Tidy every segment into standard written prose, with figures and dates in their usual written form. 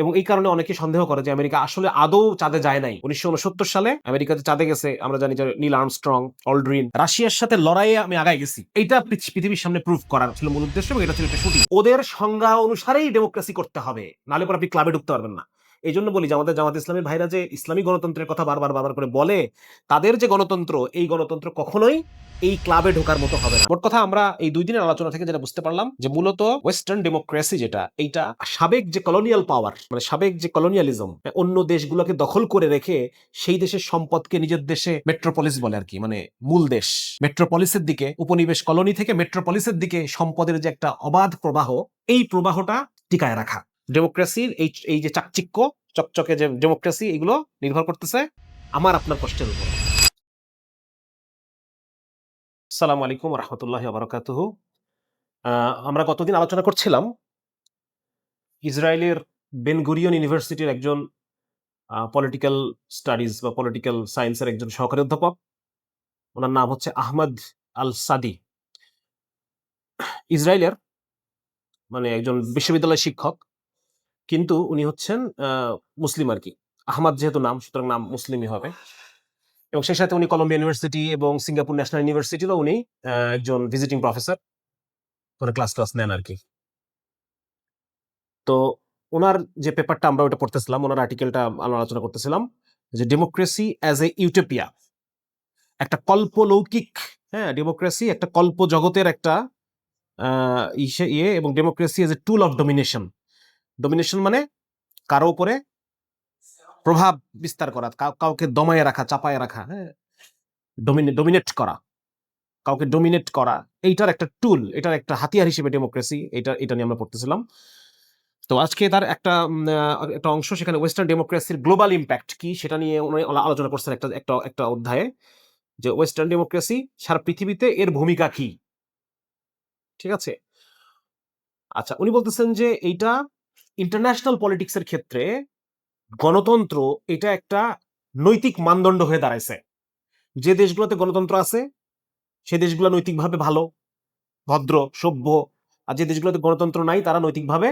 এবং এই কারণে অনেকে সন্দেহ করে যে আমেরিকা আসলে আদৌ চাঁদে যায় নাই। 1969 সালে আমেরিকাতে চাঁদে গেছে, আমরা জানি যে নীল আর্মস্ট্রং, অলড্রিন। রাশিয়ার সাথে লড়াইয়ে আমি আগায় গেছি, এইটা পৃথিবীর সামনে প্রুফ করার ছিল মূল উদ্দেশ্য, এবং এটা ছিল একটা শুটিং। ওদের সংজ্ঞা অনুসারেই ডেমোক্রেসি করতে হবে, নাহলে পর আপনি ক্লাবে ঢুকতে পারবেন না। এই জন্য বলি যে আমাদের জামাত ইসলামের ভাইরা যে ইসলামী গণতন্ত্রের কথা বারবার করে বলে, তাদের যে গণতন্ত্র, এই গণতন্ত্র কখনোই এই ক্লাবে ঢোকার মতো হবে না। মোট কথা, আমরা এই 2 দিনের আলোচনা থেকে যেটা বুঝতে পারলাম যে মূলত ওয়েস্টার্ন ডেমোক্রেসি যেটা, এইটা সাবেক যে কলোনিয়াল পাওয়ার, মানে সাবেক যে কলোনিয়ালিজম, অন্য দেশগুলোকে দখল করে রেখে সেই দেশের সম্পদকে নিজের দেশে মেট্রোপলিস বলে আর কি, মানে মূল দেশ মেট্রোপলিসের দিকে, উপনিবেশ কলোনি থেকে মেট্রোপলিসের দিকে সম্পদের যে একটা অবাধ প্রবাহ, এই প্রবাহটা টিকায় রাখা। ডেমোক্রেসির এই যে চাকচিক্য চকচকে যে ডেমোক্রেসি, এগুলো নির্ভর করতেছে আমার আপনার কষ্টের উপর। আসসালামু আলাইকুম রহমতুল্লাহি ওয়া বারাকাতুহু। আমরা গতদিন আলোচনা করছিলাম ইসরায়েলের বেন গুরিয়ন ইউনিভার্সিটির একজন পলিটিক্যাল স্টাডিজ বা পলিটিক্যাল সায়েন্সের একজন সহকারী অধ্যাপক, ওনার নাম হচ্ছে আহমদ আল সাদি। ইসরায়েলের মানে একজন বিশ্ববিদ্যালয়ের শিক্ষক, কিন্তু উনি হচ্ছেন মুসলিম আর কি। আহমদ যেহেতু নাম, সুতরাং নাম মুসলিমই হবে। এবং সেই সাথে উনি কলম্বিয়া ইউনিভার্সিটি এবং সিঙ্গাপুর ন্যাশনাল ইউনিভার্সিটিরও উনি একজন ভিজিটিং প্রফেসর, ওরা ক্লাস নেন আর কি। তো ওনার যে পেপারটা আমরা ওটা পড়তেছিলাম, ওনার আর্টিকেলটা আমরা আলোচনা করতেছিলাম যে ডেমোক্রেসি অ্যাজ এ ইউটোপিয়া, একটা কল্পলৌকিক, হ্যাঁ, ডেমোক্রেসি একটা কল্প জগতের একটা এবং democracy as a tool of domination. Domination মানে কারো উপরে প্রভাব বিস্তার করা, কাউকে দমায়ে রাখা, চাপায়ে রাখা, হ্যাঁ, ডোমিনেট করা, কাউকে ডোমিনেট করা, এইটার একটা টুল, এটার একটা হাতিয়ার হিসেবে ডেমোক্রেসি, এটা নিয়ে আমরা পড়তেছিলাম। তো আজকে তার একটা অংশ, সেখানে ওয়েস্টার্ন ডেমোক্রেসির গ্লোবাল ইম্প্যাক্ট কি সেটা নিয়ে উনি আলোচনা করছেন একটা একটা একটা অধ্যায়ে, যে ওয়েস্টার্ন ডেমোক্রেসি সারা পৃথিবীতে এর ভূমিকা কি। ঠিক আছে, আচ্ছা, উনি বলতেছেন যে এইটা ইন্টারন্যাশনাল পলিটিক্সের ক্ষেত্রে গণতন্ত্র এটা একটা নৈতিক মানদণ্ড হয়ে দাঁড়াইছে। যে দেশগুলোতে গণতন্ত্র আছে সে দেশগুলো নৈতিকভাবে ভালো, ভদ্র, সভ্য। আর যে দেশগুলোতে গণতন্ত্র নাই তারা নৈতিকভাবে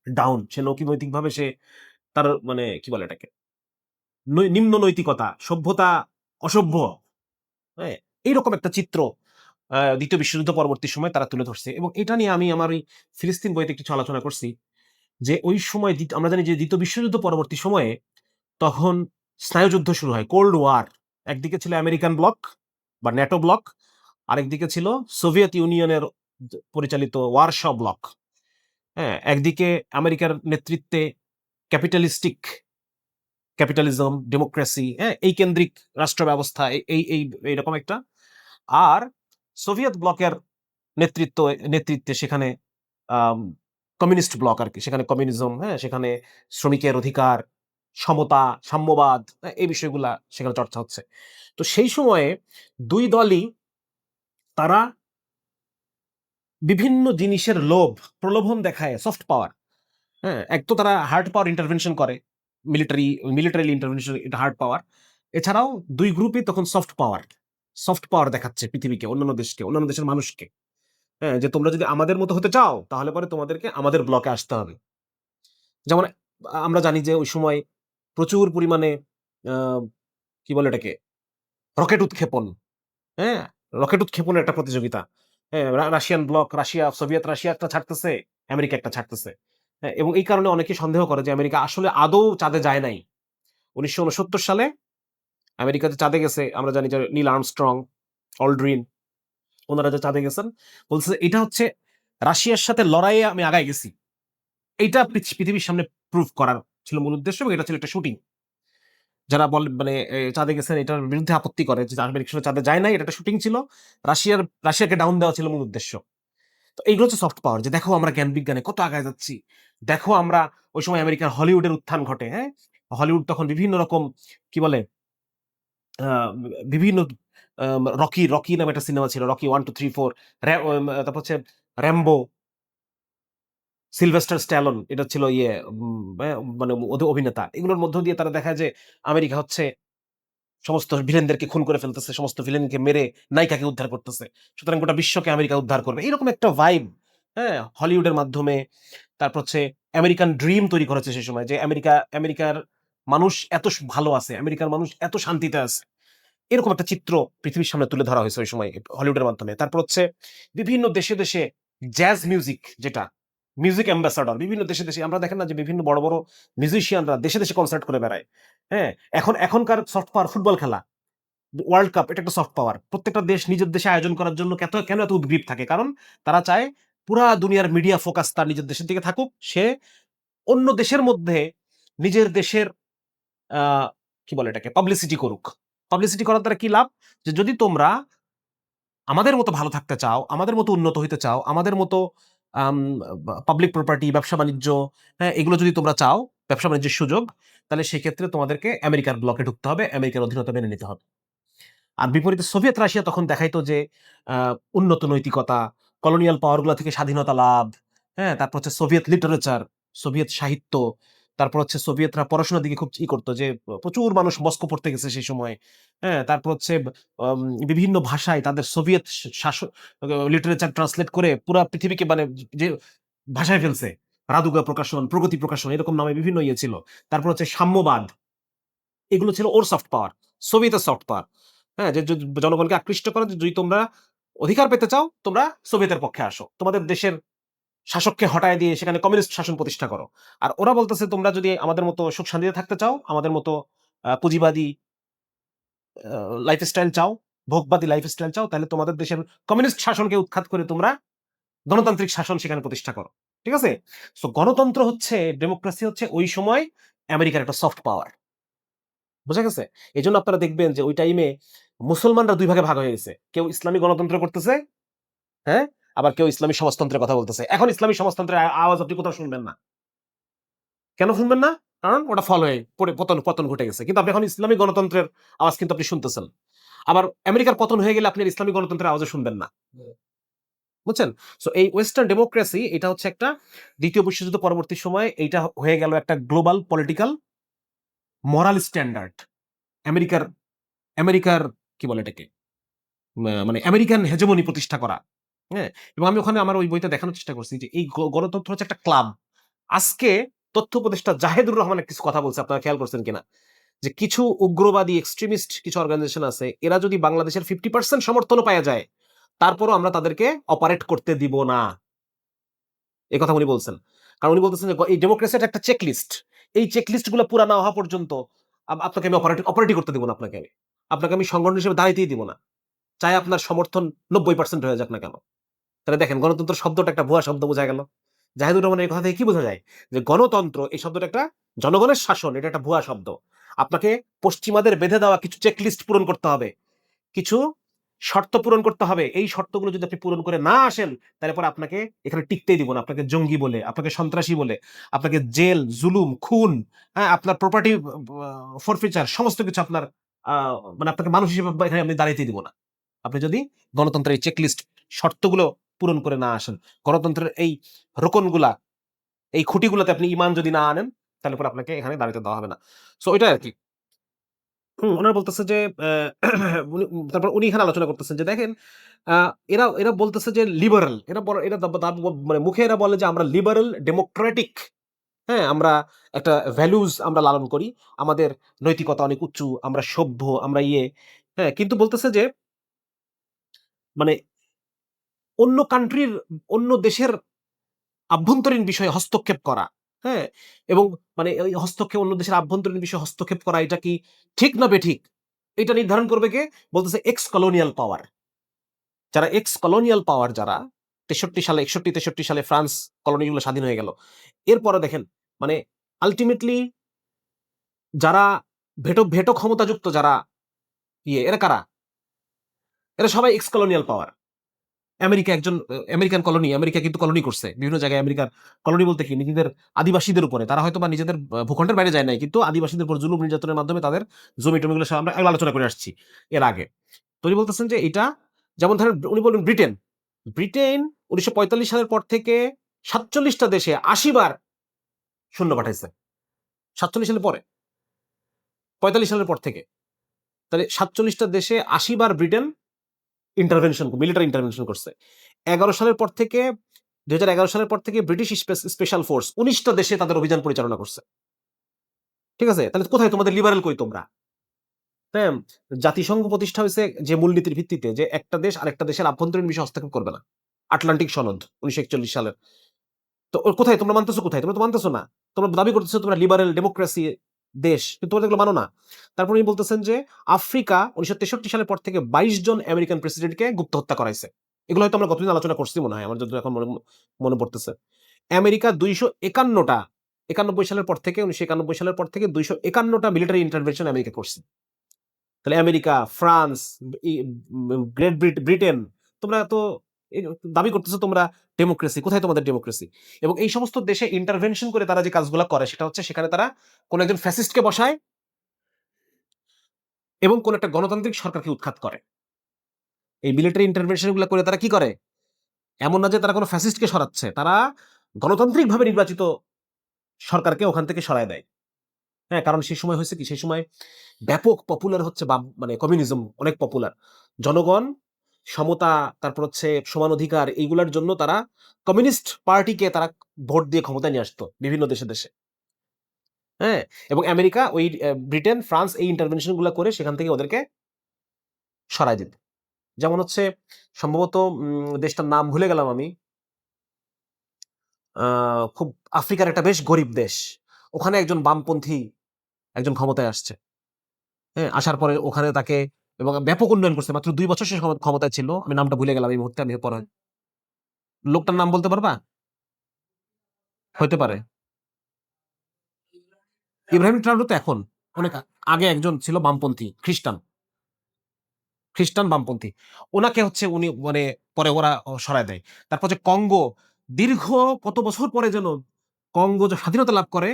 ডাউন, সে নৈতিকভাবে সে তার মানে কি বলে এটাকে, নিম্ন নৈতিকতা, সভ্যতা, অসভ্য, হ্যাঁ, এইরকম একটা চিত্র দ্বিতীয় বিশ্বযুদ্ধ পরবর্তী সময় তারা তুলে ধরছে। এবং এটা নিয়ে আমি আমার ওই ফিলিস্তিন বইতে কিছু আলোচনা করছি, যে ওই সময় আমরা জানি যে দ্বিতীয় বিশ্বযুদ্ধ পরবর্তী সময়ে তখন স্নায়ুযুদ্ধ শুরু হয়, কোল্ড ওয়ার। একদিকে ছিল আমেরিকান ব্লক বা ন্যাটো ব্লক, আরেকদিকে ছিল সোভিয়েত ইউনিয়নের পরিচালিত ওয়ারশ ব্লক। হ্যাঁ, একদিকে আমেরিকার নেতৃত্বে ক্যাপিটালিজম, ডেমোক্রেসি, হ্যাঁ, এই কেন্দ্রিক রাষ্ট্র ব্যবস্থা, এইরকম একটা। আর সোভিয়েত ব্লকের নেতৃত্বে সেখানে কমিউনিস্ট ব্লক আর কি, সেখানে কমিউনিজম, হ্যাঁ, সেখানে শ্রমিকের অধিকার, সমতা, সাম্যবাদ, হ্যাঁ, এই বিষয়গুলা সেখানে চর্চা হচ্ছে। তো সেই সময়ে দুই দলই তারা বিভিন্ন জিনিসের লোভ, প্রলোভন দেখায়, সফট পাওয়ার। হ্যাঁ, এক তো তারা হার্ড পাওয়ার ইন্টারভেনশন করে, মিলিটারি ইন্টারভেনশন, এটা হার্ড পাওয়ার। এছাড়াও দুই গ্রুপই তখন সফট পাওয়ার দেখাচ্ছে পৃথিবীকে, অন্যান্য দেশকে, অন্যান্য দেশের মানুষকে। হ্যাঁ, যে তোমরা যদি আমাদের মতো হতে চাও তাহলে পরে তোমাদেরকে আমাদের ব্লকে আসতে হবে। যেমন আমরা জানি যে ওই সময় প্রচুর পরিমাণে আহ, কি বলে এটাকে, রকেট উৎক্ষেপণ, হ্যাঁ, রকেট উৎক্ষেপণের একটা প্রতিযোগিতা। হ্যাঁ, রাশিয়ান ব্লক, সোভিয়েত রাশিয়া একটা ছাড়তেছে, আমেরিকা একটা ছাড়তেছে। হ্যাঁ, এবং এই কারণে অনেকে সন্দেহ করে যে আমেরিকা আসলে আদৌ চাঁদে যায় নাই। 1969 সালে আমেরিকাতে চাঁদে গেছে, আমরা জানি যে নীল আর্মস্ট্রং, অলড্রিন, ওনারা যে চাঁদে গেছেন, বলছে এটা হচ্ছে রাশিয়ার সাথে লড়াইয়ে আমি আগায় গেছি, এইটা পৃথিবীর সামনে প্রুফ করার ছিল মূল উদ্দেশ্য, এবং এটা ছিল একটা শুটিং। যারা মানে চাঁদে গেছেন এটার বিরুদ্ধে আপত্তি করে যে আমেরিকা আসলে চাঁদে যায় নাই, এটা একটা শুটিং ছিল, রাশিয়াকে ডাউন দেওয়া ছিল মূল উদ্দেশ্য। তো এইগুলো হচ্ছে সফট পাওয়ার, যে দেখো আমরা জ্ঞান বিজ্ঞানে কত আগায় যাচ্ছি, দেখো আমরা। ওই সময় আমেরিকার হলিউডের উত্থান ঘটে, হ্যাঁ, হলিউড তখন বিভিন্ন রকম কি বলে বিভিন্ন রকি রকি নামে একটা সিনেমা ছিল, রকি 1 2 3 4, তারপর হচ্ছে র্যাম্বো, সিলভেস্টার স্ট্যালন, এটা ছিল মানে অভিনেতা। এগুলোর মধ্য দিয়ে তারা দেখায় যে আমেরিকা হচ্ছে সমস্ত ভিলেনদেরকে খুন করে ফেলতেছে, সমস্ত ভিলেনকে মেরে নায়িকাকে উদ্ধার করতেছে, সুতরাং গোটা বিশ্বকে আমেরিকা উদ্ধার করবে, এরকম একটা ভাইব। হ্যাঁ, হলিউডের মাধ্যমে। তারপর হচ্ছে আমেরিকান ড্রিম তৈরি করেছে সেই সময়, যে আমেরিকার মানুষ এত ভালো আছে, আমেরিকার মানুষ এত শান্তিতে আছে, এরকম একটা চিত্র পৃথিবীর সামনে তুলে ধরা হয়েছে ওই সময় হলিউডের মাধ্যমে। তারপর হচ্ছে বিভিন্ন দেশে দেশে জ্যাজ মিউজিক, যেটা মিউজিক অ্যাম্বাসাডর, বিভিন্ন দেশে দেশে আমরা দেখেন না যে বিভিন্ন বড় বড় মিউজিশিয়ানরা দেশে দেশে কনসার্ট করে বেড়ায়। হ্যাঁ, এখনকার সফট পাওয়ার ফুটবল খেলা, ওয়ার্ল্ড কাপ, এটা একটা সফট পাওয়ার। প্রত্যেকটা দেশ নিজের দেশে আয়োজন করার জন্য কেন এত উদ্গ্রীব থাকে? কারণ তারা চায় পুরা দুনিয়ার মিডিয়া ফোকাস তার নিজের দেশের দিকে থাকুক, সে অন্য দেশের মধ্যে নিজের দেশের কি বলে এটাকে, পাবলিসিটি করুক। পাবলিসিটি করার দ্বারা কি লাভ? যে যদি তোমরা আমাদের মতো ভালো থাকতে চাও, আমাদের মতো উন্নত হইতে চাও, আমাদের মতো পাবলিক প্রপার্টি, ব্যবসা বাণিজ্য, হ্যাঁ, এগুলো যদি তোমরা চাও, ব্যবসা বাণিজ্যের সুযোগ, তাহলে সেক্ষেত্রে তোমাদেরকে আমেরিকার ব্লকে ঢুকতে হবে, আমেরিকার অধীনতা মেনে নিতে হবে। আর বিপরীতে সোভিয়েত রাশিয়া তখন দেখাইতো যে উন্নত নৈতিকতা, কলোনিয়াল পাওয়ারগুলো থেকে স্বাধীনতা লাভ, হ্যাঁ, তারপর হচ্ছে সোভিয়েত লিটারেচার, সোভিয়েত সাহিত্য, তারপর হচ্ছে সোভিয়েতরা পড়াশোনার দিকে খুব করতো, যে প্রচুর মানুষ মস্কো পড়তে গেছে সেই সময়। হ্যাঁ, তারপর হচ্ছে আম, বিভিন্ন ভাষায় তাদের সোভিয়েত শাসন লিটারেচার ট্রান্সলেট করে পুরা পৃথিবীকে মানে যে ভাষায় ফেলছে। রাদুগা প্রকাশন, প্রগতি প্রকাশন, এরকম নামে বিভিন্ন ইয়ে ছিল। তারপর হচ্ছে সাম্যবাদ, এগুলো ছিল ওর সফট পাওয়ার, সোভিয়েতের সফট পাওয়ার। হ্যাঁ, যে জনগণকে আকৃষ্ট করে, যে যদি তোমরা অধিকার পেতে চাও, তোমরা সোভিয়েতের পক্ষে আসো, তোমাদের দেশের শাসককে হটায় দিয়ে সেখানে কমিউনিস্ট শাসন প্রতিষ্ঠা করো। আর ওরা বলতেছে তোমরা যদি আমাদের মতো সুখ শান্তিতে থাকতে চাও, আমাদের মতো পুঁজিবাদী লাইফস্টাইল চাও, ভোগবাদী লাইফস্টাইল চাও, তাহলে তোমাদের দেশের কমিউনিস্ট শাসনকে উৎখাত করে তোমরা গণতান্ত্রিক শাসন সেখানে প্রতিষ্ঠা করো। ঠিক আছে? সো গণতন্ত্র হচ্ছে, ডেমোক্রেসি হচ্ছে ওই সময় আমেরিকার একটা সফট পাওয়ার। বুঝা গেছে? এই জন্য আপনারা দেখবেন যে ওই টাইমে মুসলমানরা দুই ভাগে ভাগ হয়ে গেছে। কেউ ইসলামী গণতন্ত্র করতেছে, হ্যাঁ, আবার কেউ ইসলামী সমাজতন্ত্রের কথা বলতেছে। এখন ইসলামী সমাজতন্ত্রের আওয়াজ আপনি কোথাও শুনবেন না। কেন শুনবেন না? কারণ ওটা ফল হয়ে পড়ে পতন পতন ঘটে গেছে। কিন্তু আপনি এখন ইসলামী গণতন্ত্রের আওয়াজ কিন্তু আপনি শুনতেছেন। আবার আমেরিকার পতন হয়ে গেলে আপনি আর ইসলামী গণতন্ত্রের আওয়াজও শুনবেন না। বুঝছেন? সো এই ওয়েস্টার্ন ডেমোক্রেসি, এটা হচ্ছে একটা দ্বিতীয় বিশ্বযুদ্ধ পরবর্তী সময়ে এইটা হয়ে গেল একটা গ্লোবাল পলিটিক্যাল মোরাল স্ট্যান্ডার্ড। আমেরিকার আমেরিকার কি বলে এটাকে, মানে আমেরিকান হেজেমনি প্রতিষ্ঠা করা। হ্যাঁ, এবং আমি ওখানে আমার ওই বইতে দেখানোর চেষ্টা করছি যে এই গণতন্ত্র হচ্ছে একটা ক্লাব। আজকে তথ্য উপদেষ্টা জাহেদুর রহমান কিছু কথা বলছে, আপনারা খেয়াল করছেন কিনা, যে কিছু উগ্রবাদী এক্সট্রিমিস্ট কিছু অর্গানাইজেশন আছে, এরা যদি বাংলাদেশের 50% সমর্থনও পাওয়া যায়, তারপরও আমরা তাদেরকে অপারেট করতে দিব না। এই কথা উনি বলছেন। কারণ উনি বলতেছেন যে এই ডেমোক্রেসির একটা চেকলিস্ট, এই চেকলিস্ট গুলো পুরা না হওয়া পর্যন্ত আপনাকে আমি অপারেটই করতে দিব না। আপনাকে আমি সংগঠন হিসেবে দাঁড়াইতেই দিব না, চাই আপনার সমর্থন 90% হয়ে যাক না কেন। তাহলে দেখেন, গণতন্ত্র শব্দটা একটা ভুয়া শব্দ, বোঝা গেল। জাহিদুর রহমানের এই কথা থেকে কি বোঝা যায়? যে গণতন্ত্র এই শব্দটা একটা জনগণের শাসন, এটা একটা ভুয়া শব্দ। আপনাকে পশ্চিমাদের বেঁধে দেওয়া কিছু চেকলিস্ট পূরণ করতে হবে, কিছু শর্ত পূরণ করতে হবে। এই শর্তগুলো যদি আপনি পূরণ করে না আসেন, তাহলে পরে আপনাকে এখানে টিকতেই দিব না। আপনাকে জঙ্গি বলে, আপনাকে সন্ত্রাসী বলে, আপনাকে জেল, জুলুম, খুন, হ্যাঁ, আপনার প্রপার্টি ফরফিচার, সমস্ত কিছু আপনার মানে আপনাকে মানুষ হিসেবে এখানে আমি দাঁড়াইতে দিব না, আপনি যদি গণতন্ত্রের এই চেকলিস্ট শর্তগুলো পূরণ করে না আসেন। গণতন্ত্রের এই রোকনগুলা, এই খুঁটিগুলোতে আপনি ইমান যদি না আনেন, তাহলে পরে আপনাকে এখানে দাঁড়াতে দেওয়া হবে না। সো ওইটা আর কি। ওনারা বলতেছে যে তারপর উনি এখানে আলোচনা করতেছেন যে দেখেন, এরা এরা বলতেছে যে লিবারাল, মানে মুখে এরা বলে যে আমরা লিবারাল ডেমোক্রেটিক, হ্যাঁ, আমরা একটা ভ্যালুজ আমরা লালন করি, আমাদের নৈতিকতা অনেক উঁচু, আমরা সভ্য, আমরা ইয়ে, হ্যাঁ, কিন্তু বলতেছে যে মানে অন্য কান্ট্রির, অন্য দেশের আভ্যন্তরীণ বিষয়ে হস্তক্ষেপ করা, হ্যাঁ, এবং মানে ওই হস্তক্ষেপ, অন্য দেশের আভ্যন্তরীণ বিষয়ে হস্তক্ষেপ করা, এটা কি ঠিক না বেঠিক, এটা নির্ধারণ করবে কে? বলতেছে এক্স কলোনিয়াল পাওয়ার। যারা এক্স কলোনিয়াল পাওয়ার, যারা 63 সালে, 61-63 সালে ফ্রান্স কলোনিগুলো স্বাধীন হয়ে গেল, এরপরে দেখেন মানে আলটিমেটলি যারা ভেটো ভেটো ক্ষমতাযুক্ত যারা ইয়ে, এরা কারা? এরা সবাই এক্স কলোনিয়াল পাওয়ার। আমেরিকা একজন আমেরিকান কলোনি, আমেরিকা কিন্তু কলোনি করছে বিভিন্ন জায়গায়। আমেরিকার কলোনি বলতে কি, নিজেদের আদিবাসীদের উপরে, তারা হয়তো বা নিজেদের ভূখণ্ডের বাইরে যায় নাই, কিন্তু আদিবাসীদের উপর জুলুম নির্যাতনের মাধ্যমে তাদের জমি টমিগুলো সব আমরা এগুলো আলোচনা করে আসছি এর আগে। তো উনি বলতেছেন যে এটা, যেমন ধরেন উনি বলবেন ব্রিটেন, ব্রিটেন 1945 সালের পর থেকে 47টা দেশে 80 বার সৈন্য পাঠাইছে। 47 সালের পরে, 45 সালের পর থেকে, তাহলে 47টা দেশে 80 বার ব্রিটেন মিলিটারি ইন্টারভেনশন করছে। 11 সালের পর থেকে 2011 সালের পর থেকে ব্রিটিশ স্পেশাল ফোর্স 19টা দেশে তাদের অভিযান পরিচালনা করছে। ঠিক আছে, তাহলে কোথায় তোমাদের লিবারেল কই তোমরা? হ্যাঁ, জাতিসংঘ প্রতিষ্ঠা হয়েছে যে মূলনীতির ভিত্তিতে যে একটা দেশ আরেকটা দেশের আভ্যন্তরীণ বিষয়ে হস্তক্ষেপ করবে না, আটলান্টিক সনদ 1941 সালের। তো কোথায় তোমরা মানতেছো? কোথায় তোমরা তো মানতেছো না। তোমরা দাবি করতেছো তোমরা লিবারেল ডেমোক্রেসি দেশ, কিন্তু তোমরা এগুলো মানো না। তারপর উনি বলতেছেন যে আফ্রিকা 1963 সালের পর থেকে 22 জন আমেরিকান প্রেসিডেন্টকে গুপ্ত হত্যা করাইছে। এগুলো হয়তো আমরা গতদিন আলোচনা করছি মনে হয়, আমার যতদূর এখন মনে পড়তেছে। আমেরিকা 251টা 91 সালের পর থেকে 1991 সালের পর থেকে 251টা মিলিটারি ইন্টারভেনশন আমেরিকা করছে। তাহলে আমেরিকা, ফ্রান্স, গ্রেট ব্রিটেন, তোমরা তো দাবি করতেছো তোমরা ডেমোক্রেসি। কোথায় তোমাদের ডেমোক্রেসি? এবং এই সমস্ত দেশে ইন্টারভেনশন করে তারা যে কাজগুলো করে সেটা হচ্ছে সেখানে তারা কোন একজন ফ্যাসিস্টকে বসায় এবং কোন একটা গণতান্ত্রিক সরকারকে উৎখাত করে। এই মিলিটারি ইন্টারভেনশন গুলো করে তারা কি করে? এমন না যে তারা কোনো ফ্যাসিস্টকে সরাচ্ছে, তারা গণতান্ত্রিকভাবে নির্বাচিত সরকারকে ওখান থেকে সরায় দেয়। হ্যাঁ, কারণ সেই সময় হয়েছে কি, সেই সময় ব্যাপক পপুলার হচ্ছে মানে কমিউনিজম অনেক পপুলার। জনগণ সমতা, তারপর হচ্ছে সমান অধিকার, এইগুলোর জন্য তারা কমিউনিস্ট পার্টিকে তারা ভোট দিয়ে ক্ষমতায় নিয়ে আসতো বিভিন্ন দেশে দেশে। হ্যাঁ, এবং আমেরিকা ওই ব্রিটেন, ফ্রান্স এই ইন্টারভেনশন গুলো করে সেখান থেকে ওদেরকে সরাই দিত। যেমন হচ্ছে সম্ভবত দেশটার নাম ভুলে গেলাম আমি, খুব আফ্রিকার একটা বেশ গরিব দেশ, ওখানে একজন বামপন্থী একজন ক্ষমতায় আসছে। হ্যাঁ, আসার পরে ওখানে তাকে এবং ব্যাপক উন্নয়ন করছে। মাত্র 2 বছর সে ক্ষমতায় ছিল। আমি নামটা ভুলে গেলাম এই মুহূর্তে, আমি পরে লোকটার নাম বলতে পারবা? হইতে পারে ইব্রাহিম ট্রাউরে। তো এখন অনেক আগে একজন ছিল বামপন্থী খ্রিস্টান বামপন্থী, ওনাকে হচ্ছে উনি মানে পরে ওরা সরায় দেয়। তারপর যে কঙ্গো, দীর্ঘ কত বছর পরে যেন কঙ্গো যে স্বাধীনতা লাভ করে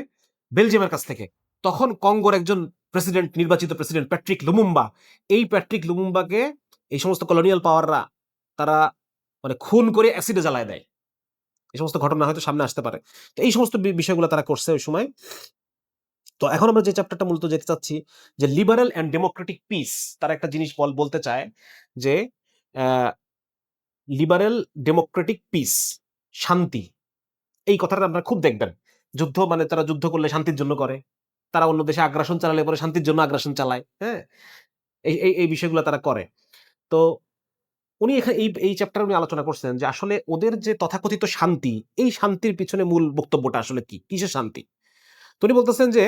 বেলজিয়ামের কাছ থেকে, তখন কঙ্গোর একজন প্রেসিডেন্ট, নির্বাচিত প্রেসিডেন্ট প্যাট্রিক লুমুম্বা, এই প্যাট্রিক লুমুম্বাকে এই সমস্ত কলোনিয়াল পাওয়াররা তারা মানে খুন করে অ্যাসিডে জ্বালায় দেয়। এই সমস্ত ঘটনা হয়তো সামনে আসতে পারে। তো এই সমস্ত বিষয়গুলো তারা করছে ওই সময়। তো এখন আমরা যে চ্যাপ্টারটা মূলত যেতে চাচ্ছি, যে লিবারেল অ্যান্ড ডেমোক্রেটিক পিস, তারা একটা জিনিস বলতে চায় যে লিবারেল ডেমোক্রেটিক পিস, শান্তি, এই কথাটা আপনারা খুব দেখবেন। যুদ্ধ মানে তারা যুদ্ধ করলে শান্তির জন্য করে, তারা অন্য দেশে আগ্রাসন চালালে পরে শান্তির জন্য আগ্রাসন চালায়। হ্যাঁ, এই এই এই বিষয়গুলো তারা করে। তো উনি এখানে এই চ্যাপ্টারে উনি আলোচনা করছেন যে আসলে ওদের যে তথাকথিত শান্তি, এই শান্তির পিছনে মূল বক্তব্যটা আসলে কি, কিসের শান্তি? তো উনি বলতেছেন যে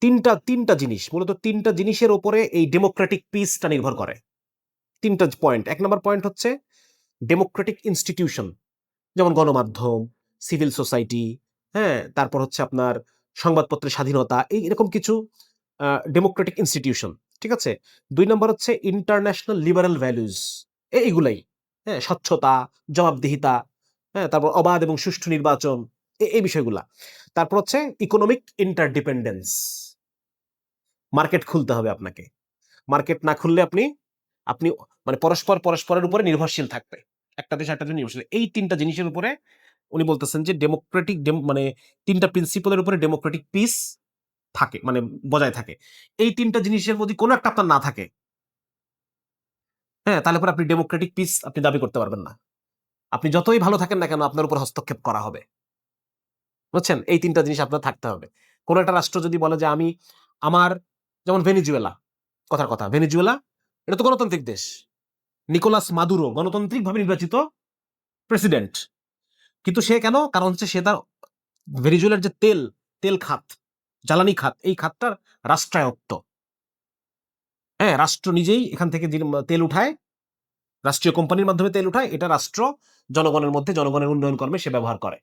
তিনটা জিনিস, মূলত তিনটা জিনিসের উপরে এই ডেমোক্রেটিক পিসটা নির্ভর করে। তিনটা পয়েন্ট। 1 নম্বর পয়েন্ট হচ্ছে ডেমোক্রেটিক ইনস্টিটিউশন, যেমন গণমাধ্যম, সিভিল সোসাইটি, হ্যাঁ, তারপর হচ্ছে আপনার সংবাদপত্রের স্বাধীনতা, এই এরকম কিছু ডেমোক্রেটিক ইনস্টিটিউশন। ঠিক আছে। 2 নম্বর হচ্ছে ইন্টারন্যাশনাল লিবারেল ভ্যালুজ, এইগুলাই। হ্যাঁ, স্বচ্ছতা, জবাবদিহিতা, হ্যাঁ, তারপর অবাধ এবং সুষ্ঠু নির্বাচন, এই বিষয়গুলা। তারপর হচ্ছে ইকোনমিক ইন্টারডিপেন্ডেন্স, মার্কেট খুলতে হবে আপনাকে। মার্কেট না খুললে আপনি আপনি মানে পরস্পরের উপরে নির্ভরশীল থাকবে, একটা দেশ একটা দেশ নির্ভরশীল। এই তিনটা জিনিসের উপরে উনি বলতেছেন যে ডেমোক্রেটিক মানে তিনটা প্রিন্সিপালের উপরে ডেমোক্রেটিক পিস থাকে, মানে বজায় থাকে। এই তিনটা জিনিসের মধ্যে কোনো একটা আপনার না থাকে, হ্যাঁ, তাহলে পরে আপনি ডেমোক্রেটিক পিস আপনি দাবি করতে পারবেন না। আপনি যতই ভালো থাকেন না কেন, আপনার উপর হস্তক্ষেপ করা হবে। বুঝছেন? এই তিনটা জিনিস আপনার থাকতে হবে। কোন একটা রাষ্ট্র যদি বলে যে আমি আমার, যেমন ভেনিজুয়েলা, কথার কথা, ভেনিজুয়েলা এটা তো গণতান্ত্রিক দেশ। নিকোলাস মাদুরো গণতান্ত্রিকভাবে নির্বাচিত প্রেসিডেন্ট। কিন্তু সে কেন? কারণ হচ্ছে সে তার ভেনিজুয়েলার যে তেল খাত, জ্বালানি খাত, এই খাতটা রাষ্ট্রায়ত্ত। হ্যাঁ, রাষ্ট্র নিজেই এখান থেকে তেল উঠায়, রাষ্ট্রীয় কোম্পানির মাধ্যমে তেল উঠায়, এটা রাষ্ট্র জনগণের মধ্যে জনগণের উন্নয়ন কর্মে সে ব্যবহার করে।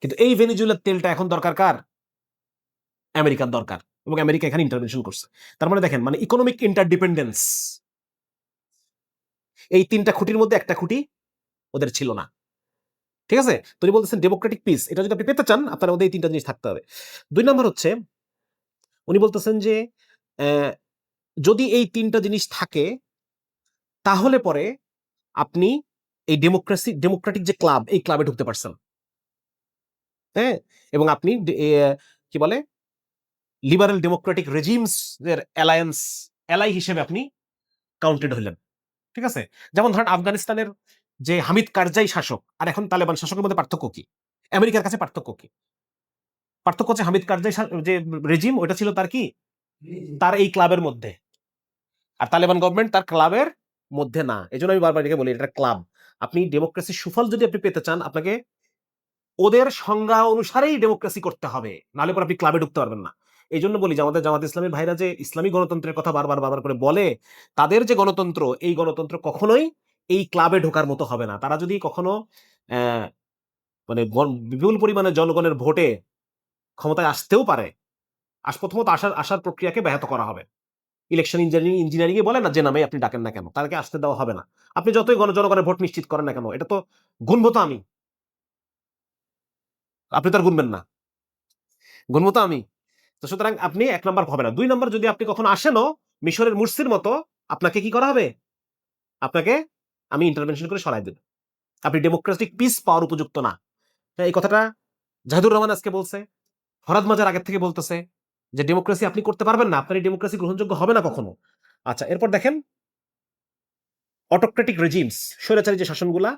কিন্তু এই ভেনিজুয়েলার তেলটা এখন দরকার কার? আমেরিকার দরকার, এবং আমেরিকা এখানে ইন্টারভেনশন করছে। তার মানে দেখেন, মানে ইকোনমিক ইন্টারডিপেন্ডেন্স, এই তিনটা খুঁটির মধ্যে একটা খুঁটি ওদের ছিল না। ঠিক আছে। তিনি বলতেছেন ডেমোক্রেটিক পিস, এটা যদি আপনি পেতে চান আপনার মধ্যে এই তিনটা জিনিস থাকতে হবে। 2 নম্বর হচ্ছে উনি বলতেছেন যে যদি এই তিনটা জিনিস থাকে তাহলে পরে আপনি এই ডেমোক্রেটিক যে ক্লাব, এই ক্লাবে ঢুকতে পারছেন। হ্যাঁ, এবং আপনি কি বলে লিবারেল ডেমোক্রেটিক রেজিমস এর এলাই হিসেবে আপনি কাউন্টেড হলেন। ঠিক আছে। যেমন ধরেন আফগানিস্তানের যে হামিদ কারজাই শাসক আর এখন তালেবান শাসকের মধ্যে পার্থক্য কি? আমেরিকার কাছে পার্থক্য কি? পার্থক্য হচ্ছে হামিদ কারজাই যে রেজিম, ওটা ছিল তার কি, তার এই ক্লাবের মধ্যে, আর তালেবান গভর্নমেন্ট তার ক্লাবের মধ্যে না। এই জন্য আমি বারবার এটাকে বলি এটা ক্লাব। আপনি ডেমোক্রেসির সুফল যদি আপনি পেতে চান, আপনাকে ওদের সংজ্ঞা অনুসারেই ডেমোক্রেসি করতে হবে, নাহলে পর আপনি ক্লাবে ঢুকতে পারবেন না। এই জন্য বলি যে আমাদের জামাত ইসলামী ভাইরা যে ইসলামী গণতন্ত্রের কথা বারবার বারবার করে বলে, তাদের যে গণতন্ত্র, এই গণতন্ত্র কখনোই এই ক্লাবে ঢোকার মতো হবে না। তারা যদি কখনো মানে বিপুল পরিমাণে জনগণের ভোটে ক্ষমতায় আসতেও পারে, প্রথমত আসার প্রক্রিয়াকে ব্যাহত করা হবে। ইলেকশন ইঞ্জিনিয়ারিং এ বলে না, যে নামে আপনি ডাকেন না কেন, তাদেরকে আসতে দেওয়া হবে না। আপনি যতই জনগণের ভোট নিশ্চিত করেন না কেন, এটা তো গুনবো তো আমি, আপনি তো আর গুনবেন না, গুনবো তো আমি। তো সুতরাং আপনি 1 নম্বর হবে না। 2 নম্বর, যদি আপনি কখনো আসেনও মিশরের মুরসির মতো, আপনাকে কি করা হবে? আপনাকে আমি ইন্টারভেনশন করে সরাই দেব। আপনি ডেমোক্রেটিক পিস পাওয়ার উপযুক্ত না। এই কথাটা জাহিদুর রহমান আজকে বলছে, ফরাদ মাজার আগের থেকে বলতেছে যে ডেমোক্রেসি আপনি করতে পারবেন না, আপনার এই ডেমোক্রেসি গ্রহণযোগ্য হবে না কখনো। আচ্ছা, এরপর দেখেন অটোক্রেটিক রেজিমস, স্বৈরাচারী যে শাসনগুলা,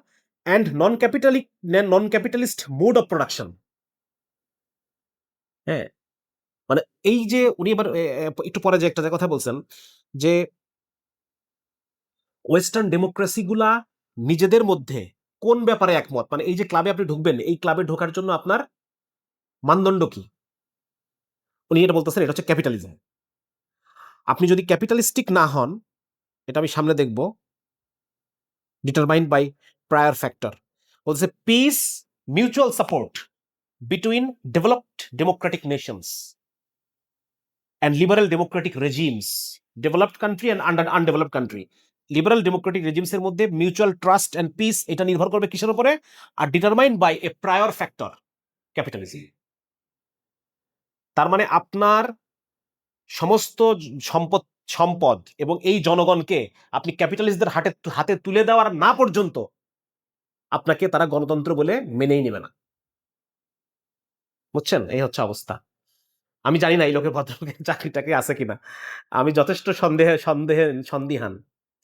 and non capitalist mode of production. হ্যাঁ, মানে এই যে উনি এবার একটু পরে যে একটা কথা বলছেন যে ওয়েস্টার্ন ডেমোক্রেসি গুলা নিজেদের মধ্যে কোন ব্যাপারে একমত, মানে এই যে ক্লাবে আপনি ঢুকবেন, এই ক্লাবে ঢোকার জন্য আপনার মানদণ্ড কি? উনি এটা বলতেছেন, এটা হচ্ছে ক্যাপিটালিজম। আপনি যদি ক্যাপিটালিস্টিক না হন, এটা আমি সামনে দেখব, ডিটারমাইন্ড বাই প্রায়র ফ্যাক্টর, বলছে piece, mutual support between developed Democratic Nations and liberal Democratic রেজিমস, developed country and undeveloped country. Liberal Democratic রেজিমস এর মধ্যে মিউচুয়াল ট্রাস্ট অ্যান্ড পিস, এটা নির্ভর করবে কিসের উপরে? আর determined by a prior factor, capitalism. তার মানে আপনার সমস্ত সম্পদ সম্পদ এবং এই জনগণকে আপনি ক্যাপিটালিস্টদের হাতে তুলে দেওয়ার না পর্যন্ত আপনাকে তারা গণতন্ত্র বলে মেনেই নেবে না। বুঝছেন? এই হচ্ছে অবস্থা। আমি জানি না এই লোকের, ভদ্রলোকের চাকরিটাকে আছে কিনা। আমি যথেষ্ট সন্দিহান,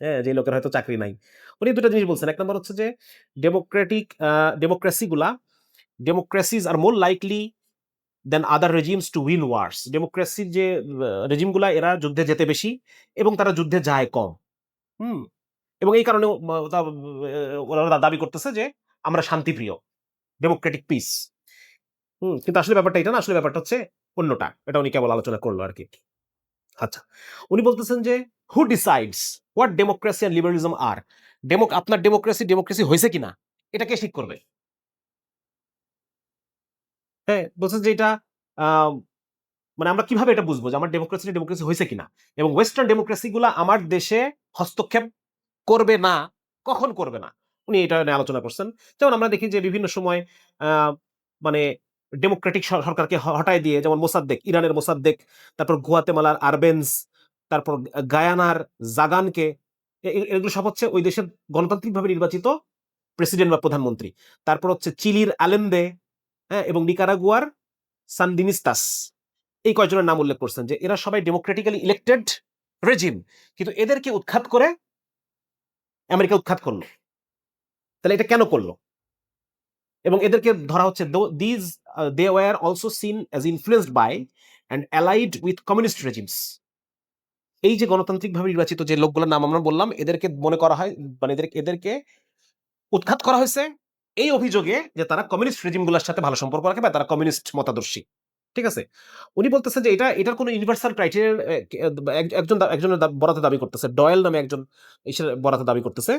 হ্যাঁ, যে লোকের হয়তো চাকরি নাই। উনি 2টা জিনিস বলছেন। 1 নম্বর হচ্ছে যে democracies are more likely than other regimes to win wars. ডেমোক্রেসির যে রেজিমগুলা, এরা যুদ্ধে যেতে বেশি এবং তারা যুদ্ধে যায় কম। হুম, এবং এই কারণে ওরা দাবি করতেছে যে আমরা শান্তিপ্রিয়, ডেমোক্রেটিক পিস। কিন্তু আসলে ব্যাপারটা এটা না, আসলে ব্যাপারটা হচ্ছে অন্যটা। এটা উনি কেবল আলোচনা করলো আর কি। আচ্ছা, উনি বলতেছেন যে who decides what democracy and liberalism are. আপনার ডেমোক্রেসি হয়েছে কিনা, এটা কে ঠিক করবে? হ্যাঁ, বলছেন যে এটা মানে আমরা কিভাবে এটা বুঝবো যে আমার ডেমোক্রেসি হয়েছে কিনা, এবং ওয়েস্টার্ন ডেমোক্রেসি গুলা আমার দেশে হস্তক্ষেপ করবে না, কখন করবে না, উনি এটা নিয়ে আলোচনা করছেন। যেমন আমরা দেখি যে বিভিন্ন সময় মানে ডেমোক্রেটিক সরকারকে হটায় দিয়ে, যেমন মোসাদ্দেক, ইরানের মোসাদ্দেক, তারপর গুয়াতেমালার আরবেন্স, তারপর গায়ানার জাগানকে, এগুলো সব হচ্ছে ওই দেশের গণতান্ত্রিকভাবে নির্বাচিত প্রেসিডেন্ট বা প্রধানমন্ত্রী। তারপর হচ্ছে চিলির আলেন্দে, হ্যাঁ, এবং নিকারাগুয়ার সানদিনিস্তাস, এই কয়েকজনের নাম উল্লেখ করছেন যে এরা সবাই ডেমোক্রেটিক্যালি ইলেক্টেড রেজিম, কিন্তু এদেরকে উৎখাত করে আমেরিকা উৎখাত করলো। তাহলে এটা কেন করলো? এবং এদেরকে ধরা হচ্ছে these they were also seen as influenced by and allied with communist regimes. এই যে গণতান্ত্রিকভাবে নির্বাচিত যে লোকগুলোর নাম আমরা বললাম, এদেরকে মনে করা হয়, মানে এদেরকে উৎখাত করা হয়েছে এই অভিযোগে যে তারা কমিউনিস্ট রেজিমগুলোর সাথে ভালো সম্পর্ক রাখে বা তারা কমিউনিস্ট মতাদর্শী। ঠিক আছে, উনি বলতেছেন যে এটার কোনো ইউনিভার্সাল ক্রাইটেরিয়া, একজনের বরাতে দাবি করতেছে, ডয়েল নামে একজন বরাতে দাবি করতেছে।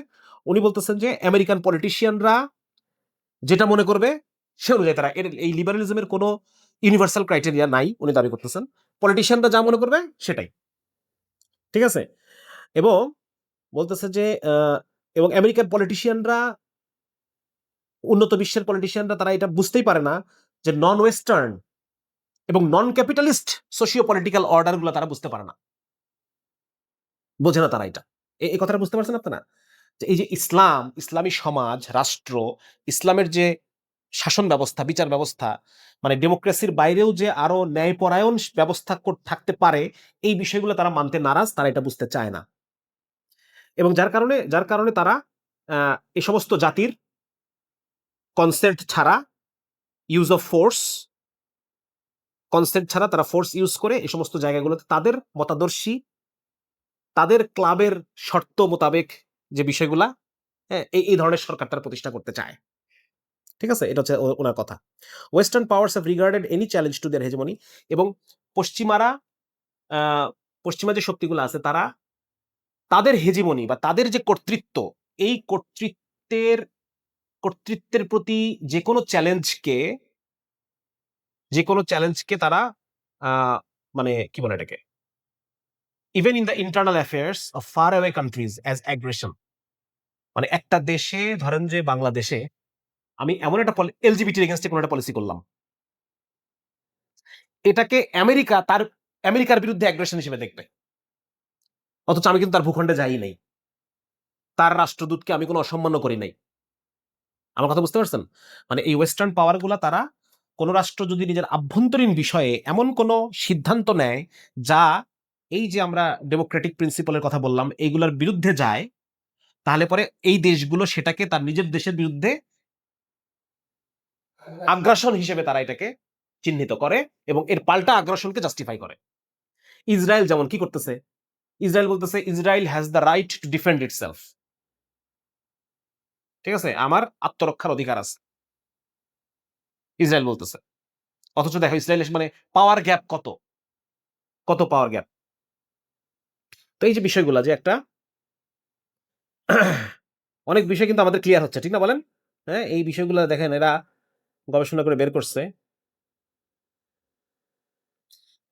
উনি বলতেছেন যে আমেরিকান পলিটিশিয়ানরা যেটা মনে করবে সে অনুযায়ী তারা, এই লিবারালিজমের কোনো ইউনিভার্সাল ক্রাইটেরিয়া নাই উনি দাবি করতেছেন। পলিটিশিয়ানরা যা মনে করবে সেটাই ঠিক আছে। এবং বলতেছে যে এবং আমেরিকান পলিটিশিয়ানরা, উন্নত বিশ্বের পলিটিশিয়ানরা, তারা এটা বুঝতেই পারে না যে নন ওয়েস্টার্ন এবং নন ক্যাপিটালিস্ট সোশিও পলিটিক্যাল অর্ডার গুলো তারা বুঝতে পারে না, বোঝে না তারা এটা। এই কথাটা বুঝতে পারছেন আপনারা? যে এই যে ইসলামী সমাজ, রাষ্ট্র, ইসলামের যে শাসন ব্যবস্থা, বিচার ব্যবস্থা, মানে ডেমোক্রেসির বাইরেও যে আরো ন্যায়পরায়ণ ব্যবস্থা থাকতে পারে, এই বিষয়গুলো তারা মানতে নারাজ, তারা এটা বুঝতে চায় না। এবং যার কারণে তারা এই সমস্ত জাতির কনসেন্ট ছাড়া ইউজ অফ ফোর্স, কনসেন্ট ছাড়া তারা ফোর্স ইউজ করে এই সমস্ত জায়গাগুলোতে তাদের মতাদর্শী, তাদের ক্লাবের শর্ত মোতাবেক যে বিষয়গুলা, হ্যাঁ, এই ধরনের সরকার তারা প্রতিষ্ঠা করতে চায়। ঠিক আছে, এটা হচ্ছে ওনার কথা। Western powers have regarded any challenge to their hegemony, এবং পশ্চিমারা, পশ্চিমা যে শক্তিগুলো আছে তারা তাদের হেজিমনি বা তাদের যে কর্তৃত্ব, এই কর্তৃত্বের প্রতি যে কোনো চ্যালেঞ্জকে তারা মানে কি বলে এটাকে, even in the internal affairs of far away countries as aggression. মানে একটা দেশে, ধরেন যে বাংলাদেশে আমি এমন একটা এলজিবিটির এগেইনস্টে কোনো একটা পলিসি করলাম, এটাকে আমেরিকার বিরুদ্ধে অ্যাগ্রেশন হিসেবে দেখবে, অথচ আমি কিন্তু তার ভূখণ্ডে যাই নাই, তার রাষ্ট্রদূতকে আমি কোনো অসম্মান করি নাই। আমার কথা বুঝতে পারছেন? মানে এই ওয়েস্টার্ন পাওয়ার গুলা, তারা কোন রাষ্ট্র যদি নিজের আভ্যন্তরীণ বিষয়ে এমন কোন সিদ্ধান্ত নেয় যা এই যে আমরা ডেমোক্রেটিক প্রিন্সিপালের কথা বললাম এইগুলোর বিরুদ্ধে যায়, তাহলে পরে এই দেশগুলো সেটাকে তার নিজের দেশের বিরুদ্ধে আগ্রাসন হিসেবে তারা এটাকে চিহ্নিত করে এবং এর পাল্টা আগ্রাসনকে জাস্টিফাই করে। ইসরায়েল যেমন কি করতেছে, ইসরায়েল বলতেছে Israel has the right to defend itself. ঠিক আছে, আমার আত্মরক্ষার অধিকার আছে, ইসরায়েল বলতেছে। অথচ দেখো ইসরায়েল মানে পাওয়ার গ্যাপ কত কত পাওয়ার গ্যাপ। তো এই যে বিষয়গুলো যে একটা অনেক বিষয় কিন্তু আমাদের ক্লিয়ার হচ্ছে, ঠিক না বলেন? হ্যাঁ, এই বিষয়গুলো দেখেন এরা গবেষণা করে বের করছে।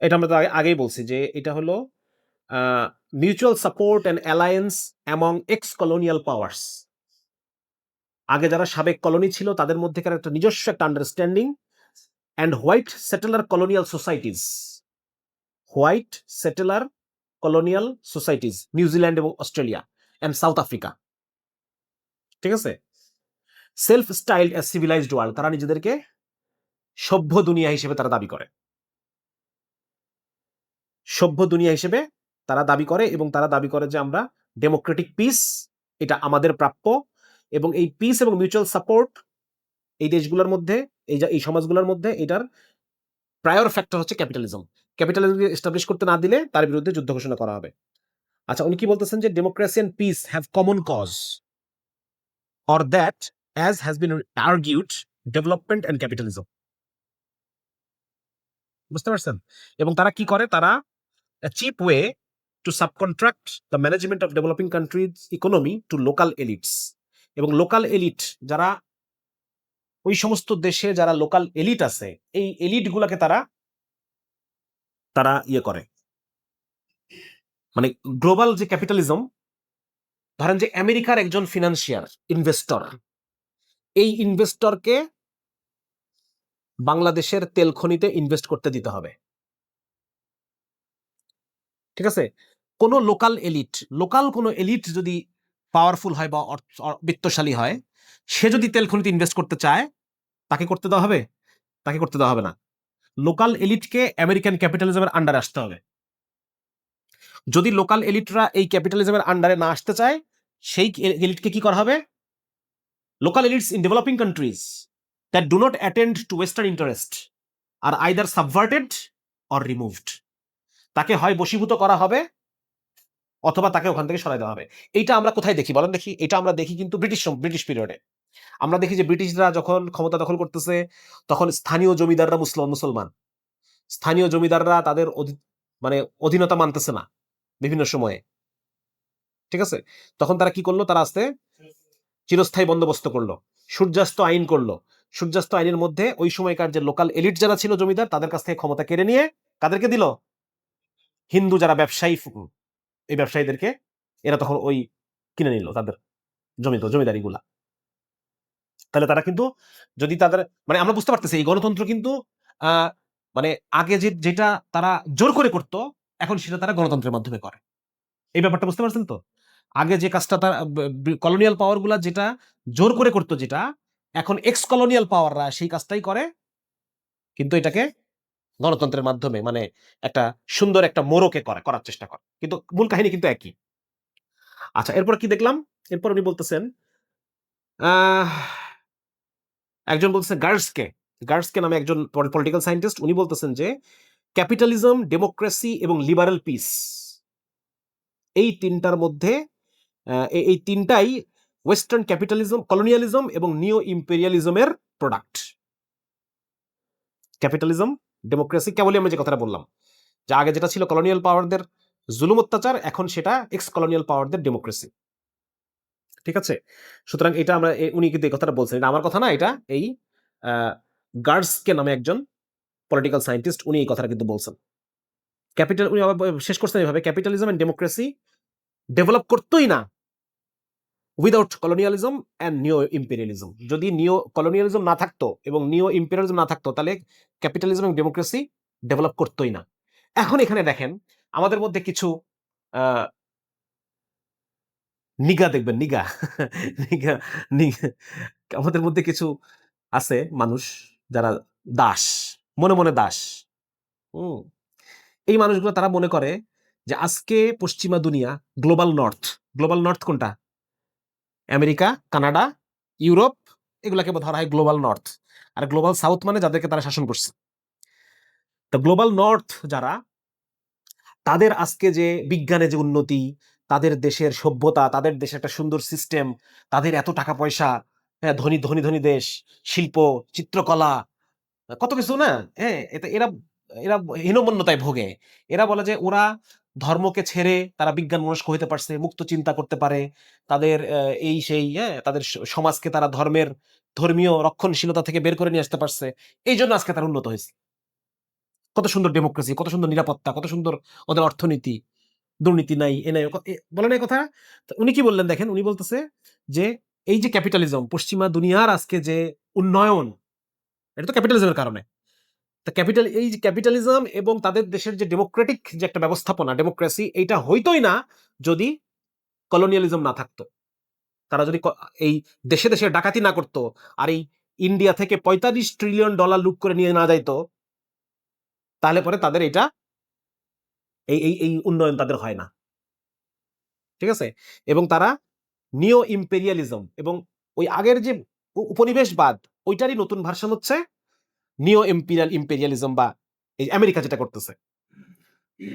এটা আমরা তো আগেই বলছি যে এটা হলো mutual support and alliance among x colonial powers. আগে যারা সাবেক কলোনি ছিল তাদের মধ্যেকার একটা নিজস্ব একটা understanding, and white settler colonial societies, white settler colonial societies, New Zealand এবং অস্ট্রেলিয়া অ্যান্ড সাউথ আফ্রিকা। ঠিক আছে, self styled as civilised world, তারা নিজেদেরকে সভ্য দুনিয়া হিসেবে তারা দাবি করে, সভ্য দুনিয়া হিসেবে তারা দাবি করে, এবং তারা দাবি করে যে আমরা ডেমোক্রেটিক পিস, এটা আমাদের প্রাপ্য, এবং এই পিস এবং মিউচুয়াল সাপোর্ট এই দেশগুলোর মধ্যে, এই সমাজগুলোর মধ্যে এটার প্রায়র ফ্যাক্টর হচ্ছে ক্যাপিটালিজম। ক্যাপিটালিজমকে এস্টাবলিশ করতে না দিলে তার বিরুদ্ধে যুদ্ধ ঘোষণা করা হবে। আচ্ছা, উনি কি বলতেছেন যে democracy and peace have common cause, or that as has been argued development and capitalism. বুঝতে পারছেন? এবং তারা কি করে, তারা a cheap way to subcontract the management of developing countries economy to local elites, এবং লোকাল এলিট যারা ওই সমস্ত দেশে যারা লোকাল এলিট আছে, এই এলিট গুলাকে তারা তারা ইয়ে করে, মানে গ্লোবাল যে ক্যাপিটালিজম, ধরেন যে আমেরিকার একজন ফিনান্সিয়াল ইনভেস্টর, এই ইনভেস্টরকে বাংলাদেশের তেল খনিতে ইনভেস্ট করতে দিতে হবে। ঠিক আছে, কোন লোকাল কোন এলিট যদি পাওয়ারফুল হয় বা বিত্তশালী হয়, সে যদি তেল খনিতে ইনভেস্ট করতে চায়, তাকে করতে দেওয়া হবে? তাকে করতে দেওয়া হবে না। লোকাল এলিটকে আমেরিকান ক্যাপিটালিজমের আন্ডারে আসতে হবে। যদি লোকাল এলিটরা এই ক্যাপিটালিজমের আন্ডারে না আসতে চায়, সেই এলিটকে কি করা হবে? Local elites in developing countries that do not attend to western interest are either subverted or removed. তাকে হয় বশীভূত করা হবে অথবা তাকে ওখান থেকে সরাই দেওয়া হবে। এইটা আমরা কোথায় দেখি বলেন দেখি? এটা আমরা দেখি কিন্তু ব্রিটিশ পিরিয়ডে। আমরা দেখি যে ব্রিটিশরা যখন ক্ষমতা দখল করতেছে, তখন স্থানীয় জমিদাররা মুসলমান, স্থানীয় জমিদাররা তাদের মানে অধীনতা মানতেছে না বিভিন্ন সময়ে। ঠিক আছে, তখন তারা কি করলো? তারা আস্তে চিরস্থায়ী বন্দোবস্ত করলো, সূর্যাস্ত আইন করলো। সূর্যাস্ত আইনের মধ্যে ওই সময়কার যে লোকাল এলিট যারা ছিল জমিদার, তাদের কাছ থেকে ক্ষমতা কেড়ে নিয়ে কাদেরকে দিল? হিন্দু যারা ব্যবসায়ী, এই ব্যবসায়ীদেরকে এরা তখন ওই কিনে নিল তাদের জমিদারি গুলা। তাহলে তারা কিন্তু যদি তাদের, মানে আমরা বুঝতে পারতেছি এই গণতন্ত্র কিন্তু মানে আগে যেটা তারা জোর করে করতো, এখন সেটা তারা গণতন্ত্রের মাধ্যমে করে। এই ব্যাপারটা বুঝতে পারছেন তো? আগে যে কাজটা তারা কলোনিয়াল পাওয়ার গুলা যেটা জোর করে করতো, যেটা এখন এক্স কলোনিয়াল পাওয়াররা সেই কাজটাই করে, কিন্তু এটাকে গণতন্ত্রের মাধ্যমে, মানে একটা সুন্দর একটা মোড়কে করার চেষ্টা করে, কিন্তু মূল কাহিনী কিন্তু একই। আচ্ছা, এরপর কি দেখলাম? এরপর উনি বলতেছেন আহ, একজন বলতেছে গার্সকে নামে একজন পলিটিক্যাল সায়েন্টিস্ট, উনি বলতেছেন যে ক্যাপিটালিজম, ডেমোক্রেসি এবং লিবারেল পিস, এই তিনটার মধ্যে এই তিনটাই ওয়েস্টার্ন ক্যাপিটালিজম, কলোনিয়ালিজম এবং নিও ইম্পেরিয়ালিজমের প্রোডাক্ট। ক্যাপিটালিজম, ডেমোক্রেসি, কেবলই আমি যে কথাটা বললাম যে আগে যেটা ছিল কলোনিয়াল পাওয়ারদের জুলুম অত্যাচার, এখন সেটা এক্স কলোনিয়াল পাওয়ারদের ডেমোক্রেসি। ঠিক আছে, সুতরাং এটা আমরা উনি কিন্তু এই কথাটা বলছেন, এটা আমার কথা না, এটা এই গার্ডসকে নামে একজন পলিটিক্যাল সায়েন্টিস্ট, উনি এই কথাটা কিন্তু বলছেন। ক্যাপিটাল, উনি আবার শেষ করছেন এইভাবে, ক্যাপিটালিজম এন্ড ডেমোক্রেসি ডেভেলপ করতোই না উইদাউট কলোনিয়ালিজম অ্যান্ড নিও ইম্পেরিয়ালিজম। যদি নিও কলোনিয়ালিজম না থাকতো এবং নিও ইম্পেরিয়ালিজম না থাকতো, তাহলে ক্যাপিটালিজম এবং ডেমোক্রেসি ডেভেলপ করতোই না। এখন এখানে দেখেন আমাদের মধ্যে কিছু নিগা দেখবেন, নিগা নিগা নিগা আমাদের মধ্যে কিছু আছে মানুষ যারা দাস, মনে মনে দাস। হুম, এই মানুষগুলো তারা মনে করে যে আজকে পশ্চিমা দুনিয়া, গ্লোবাল নর্থ কোনটা? আমেরিকা, কানাডা, ইউরোপ, এগুলাকে ধরা হয় গ্লোবাল নর্থ। আর গ্লোবাল সাউথ মানে যাদেরকে তারা শাসন করছে। তো গ্লোবাল নর্থ যারা, তাদের আজকে যে বিজ্ঞানে যে উন্নতি, তাদের দেশের সভ্যতা, তাদের দেশে একটা সুন্দর সিস্টেম, তাদের এত টাকা পয়সা, হ্যাঁ, ধনী ধনী ধনী দেশ, শিল্প, চিত্রকলা, কত কিছু না, হ্যাঁ, এরা এরা হীনমন্যতায় ভোগে। এরা বলে যে ওরা ধর্মকে ছেড়ে তারা বিজ্ঞান মনস্ক হইতে পারছে, মুক্ত চিন্তা করতে পারে, তাদের এই সেই, হ্যাঁ, তাদের সমাজকে তারা ধর্মীয় রক্ষণশীলতা থেকে বের করে নিয়ে আসতে পারছে, এই জন্য আজকে তারা উন্নত হয়েছে। কত সুন্দর ডেমোক্রেসি, কত সুন্দর নিরাপত্তা, কত সুন্দর ওদের অর্থনীতি, দুর্নীতি নাই, এ নাই, বলেন এই কথা। তো উনি কি বললেন দেখেন, উনি বলতেছে যে এই যে ক্যাপিটালিজম, পশ্চিমা দুনিয়ার আজকে যে উন্নয়ন, এটা তো ক্যাপিটালিজমের কারণে। তা এই যে ক্যাপিটালিজম এবং তাদের দেশের যে ডেমোক্রেটিক যে একটা ব্যবস্থাপনা, ডেমোক্রেসি, এইটা হইতোই না যদি কলোনিয়ালিজম না থাকতো। তারা যদি এই দেশে দেশে ডাকাতি না করতো, আর এই ইন্ডিয়া থেকে $45 ট্রিলিয়ন লুট করে নিয়ে না যাইতো, তাহলে পরে তাদের এটা এই উন্নয়ন তাদের হয় না। ঠিক আছে, এবং তারা নিও ইম্পেরিয়ালিজম এবং ওই আগের যে উপনিবেশবাদ, ওইটারই নতুন ভার্সন হচ্ছে নিও ইম্পেরিয়ালিজম, বা এই আমেরিকা যেটা করতেছে।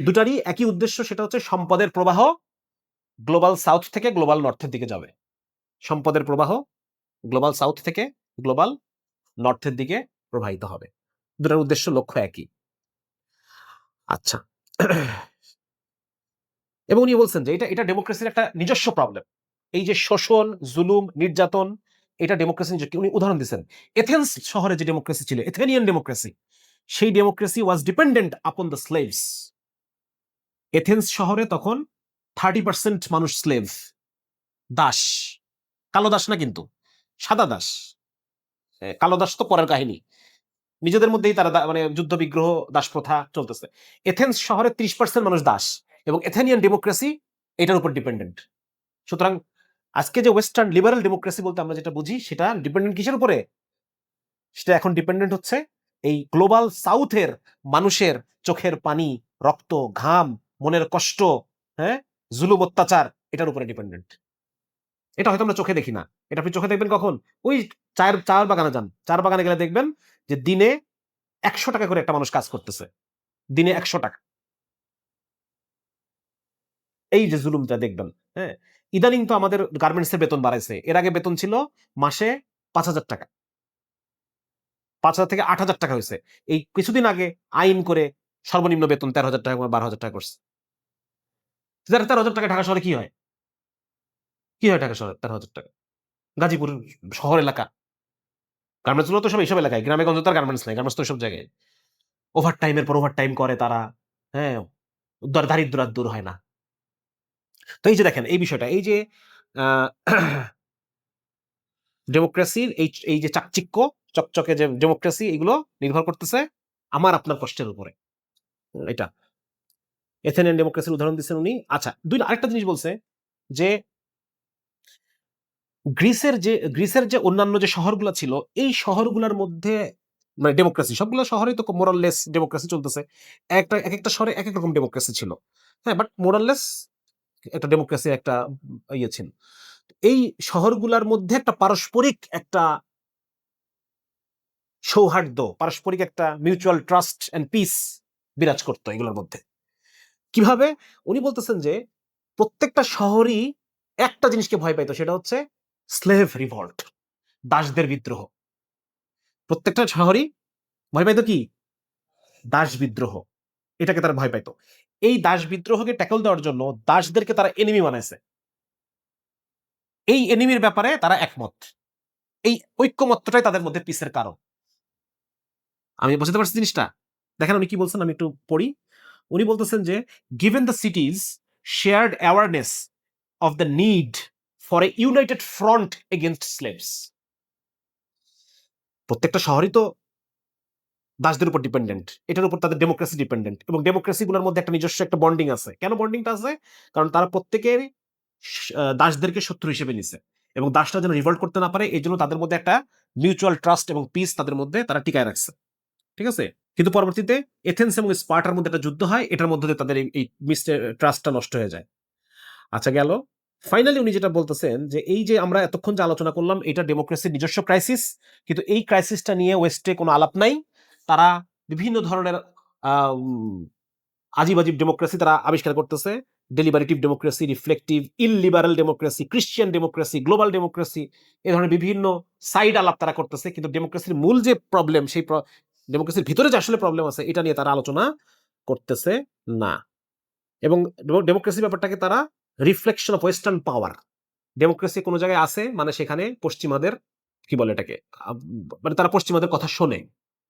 দুটারই একই উদ্দেশ্য, সেটা হচ্ছে সম্পদের প্রবাহ গ্লোবাল সাউথ থেকে গ্লোবাল নর্থের দিকে যাবে। সম্পদের প্রবাহ গ্লোবাল সাউথ থেকে গ্লোবাল নর্থের দিকে প্রবাহিত হবে। দুটার উদ্দেশ্য, লক্ষ্য একই। আচ্ছা, এবং উনি বলছেন যে এটা ডেমোক্রেসির একটা নিজস্ব প্রবলেম। এই যে শোষণ, জুলুম, নির্যাতন, এটা ডেমোক্রেসি নিজস্ব। উনি উদাহরণ দিচ্ছেন এথেন্স শহরে যে ডেমোক্রেসি ছিল, এথেনিয়ান ডেমোক্রেসি, সেই democracy was dependent upon the slaves. Athens শহরে তখন 30% মানুষ স্লেভ, দাস, কালো দাস না কিন্তু, সাদা দাস। কালো দাস তো পরের কাহিনী, নিজেদের মধ্যেই তারা মানে যুদ্ধ বিগ্রহ, দাস প্রথা চলতেছে। এথেন্স শহরে 30% মানুষ দাস, এবং এথেনিয়ান ডেমোক্রেসি এটার উপর ডিপেন্ডেন্ট। সুতরাং আজকে যে ওয়েস্টার্ন লিবারেল ডেমোক্রেসি বলতে আমরা যেটা বুঝি, সেটা ডিপেন্ডেন্ট কিসের উপরে? সেটা এখন ডিপেন্ডেন্ট হচ্ছে এই গ্লোবাল সাউথের মানুষের চোখের পানি, রক্ত, ঘাম, মনের কষ্ট, হ্যাঁ, জুলুম অত্যাচার, এটার উপরে ডিপেন্ডেন্ট। এটা হয়তো আমরা চোখে দেখি না, এটা আপনি চোখে দেখবেন কখন? ওই চায়ের বাগানে যান, চার বাগানে গেলে দেখবেন যে দিনে 100 টাকা করে একটা মানুষ কাজ করতেছে, দিনে 100 টাকা। এই যে জুলুমটা দেখবেন, হ্যাঁ। ইদানিং তো আমাদের গার্মেন্টসের বেতন বাড়াইছে, এর আগে বেতন ছিল মাসে 5,000 টাকা, 5,000 থেকে 8,000 টাকা হয়েছে। এই কিছুদিন আগে আইন করে সর্বনিম্ন বেতন 13,000 টাকা, 12,000 টাকা করছে। 13,000 টাকা ঢাকা শহরে কি হয়? কি হয় ঢাকা শহরে 13,000 টাকা? গাজীপুর শহর এলাকা, গার্মেন্টস গুলো তো সব এইসব এলাকায়, গ্রামে গঞ্জে তার গার্মেন্টস নাই, গার্মেন্টস তো সব জায়গায়। ওভার টাইমের পর ওভার টাইম করে তারা, হ্যাঁ, দারিদ্র আর দূর হয় না। তো এই যে দেখেন এই বিষয়টা, এই যে ডেমোক্রেসির এই যে চাকচিক্য, চকচকে যে ডেমোক্রেসি, এগুলো নির্ভর করতেছে আমার আপনার কষ্টের উপরে। এটা এথেনিয়ান ডেমোক্রেসির উদাহরণ দিচ্ছেন উনি। আচ্ছা, আরেকটা জিনিস বলছে যে গ্রিসের যে অন্যান্য যে শহরগুলো ছিল, এই শহরগুলোর মধ্যে মানে ডেমোক্রেসি, সবগুলো শহরেই তো মোরাললেস ডেমোক্রেসি চলতেছে, এক একটা শহরে এক এক রকম ডেমোক্রেসি ছিল, হ্যাঁ, বাট মোরাললেস একটা ডেমোক্রেসি একটা ইয়ে ছিল। এই শহরগুলোর মধ্যে একটা পারস্পরিক একটা সৌহার্দ্য, পারস্পরিক একটা মিউচুয়াল ট্রাস্ট অ্যান্ড পিস বিরাজ করতো এগুলোর মধ্যে। কিভাবে? উনি বলতেছেন যে প্রত্যেকটা শহরই একটা জিনিসকে ভয় পাইতো, সেটা হচ্ছে স্লেভ রিভল্ট, দাসদের বিদ্রোহ। প্রত্যেকটা শহরই ভয় পাইতো কি? দাস বিদ্রোহ। এটাকে তারা ভয় পাইতো। এই দাস বিদ্রোহকে ট্যাকল দেওয়ার জন্য দাসদেরকে তারা এনিমি বানাইছে। এই এনিমির ব্যাপারে তারা একমত। এই ঐক্যমত্যটাই তাদের মধ্যে পিসের কারণ। আমি বুঝতে পারছি জিনিসটা। দেখেন উনি কি বলছেন, আমি একটু পড়ি। উনি বলতেছেন যে given the cities shared awareness of the need for a united front against slaves, প্রত্যেকটা শহরই তো দাসদের উপর ডিপেন্ডেন্ট, এটার উপর তাদের ডেমোক্রেসি ডিপেন্ডেন্ট, এবং ডেমোক্রেসিগুলোর মধ্যে একটা নিজস্ব একটা বন্ডিং আছে। কেন বন্ডিংটা আছে? কারণ তারা প্রত্যেকের দাসদেরকে শত্রু হিসেবে নিছে, এবং দাসটা যেন রিভল্ট করতে না পারে এই জন্য তাদের মধ্যে একটা মিউচুয়াল ট্রাস্ট এবং পিস তাদের মধ্যে তারা টিকায় রাখছে। ঠিক আছে? কিন্তু পরবর্তীতে এথেন্স এবং স্পার্টার মধ্যে একটা যুদ্ধ হয়, এটার মধ্যে দিয়ে তাদের এই ট্রাস্টটা নষ্ট হয়ে যায়। আচ্ছা গেল। ফাইনালি উনি যেটা বলতেছেন যে এই যে আমরা এতক্ষণ যে আলোচনা করলাম এটা ডেমোক্রেসির নিজস্ব ক্রাইসিস, কিন্তু এই ক্রাইসিসটা নিয়ে ওয়েস্টে কোনো আলাপ নাই। তারা বিভিন্ন ধরনের আজিব আজিব ডেমোক্রেসি তারা আবিষ্কার করতেছে। Deliberative democracy, reflective, illiberal democracy, Christian democracy, global democracy, এই ধরনের বিভিন্ন সাইড আলাপ তারা করতেছে। কিন্তু ডেমোক্রেসির মূল যে প্রবলেম, সেই ডেমোক্রেসির ভিতরে যে আসলে প্রবলেম আছে এটা নিয়ে তারা আলোচনা করতেছে না। এবং ডেমোক্রেসি ব্যাপারটাকে তারা reflection of western power, democracy কোনো জায়গায় আছে মানে সেখানে পশ্চিমাদের কি বলে এটাকে, মানে তারা পশ্চিমাদের কথা শোনে।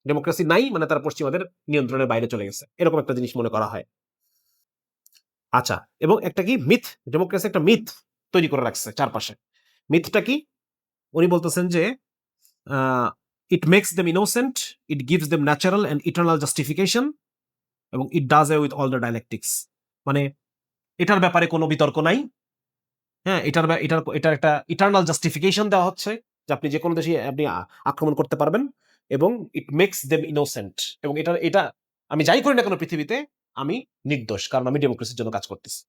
ডেমোক্রেসি নাই মানে তারা পশ্চিমাদের নিয়ন্ত্রণের বাইরে চলে গেছে, এরকম একটা জিনিস মনে করা হয়। আচ্ছা, এবং একটা কি মিথ, ডেমোক্রেসি একটা মিথ তৈরি করে রাখছে চারপাশে। মিথটা কি? উনি বলতেছেন যে it makes them innocent, it gives them natural and eternal justification, এবং it does a with all the dialectics. মানে এটার ব্যাপারে কোনো বিতর্ক নাই। হ্যাঁ, এটার একটা ইটার্নাল জাস্টিফিকেশন দেওয়া হচ্ছে যে আপনি যে কোনো দেশে আপনি আক্রমণ করতে পারবেন, এবং ইট মেক্স দেম ইনোসেন্ট, এবং এটা আমি যাই করি না কোনো পৃথিবীতে আমি নির্দোষ, কারণ আমি ডেমোক্রেসির জন্য কাজ করতেছি।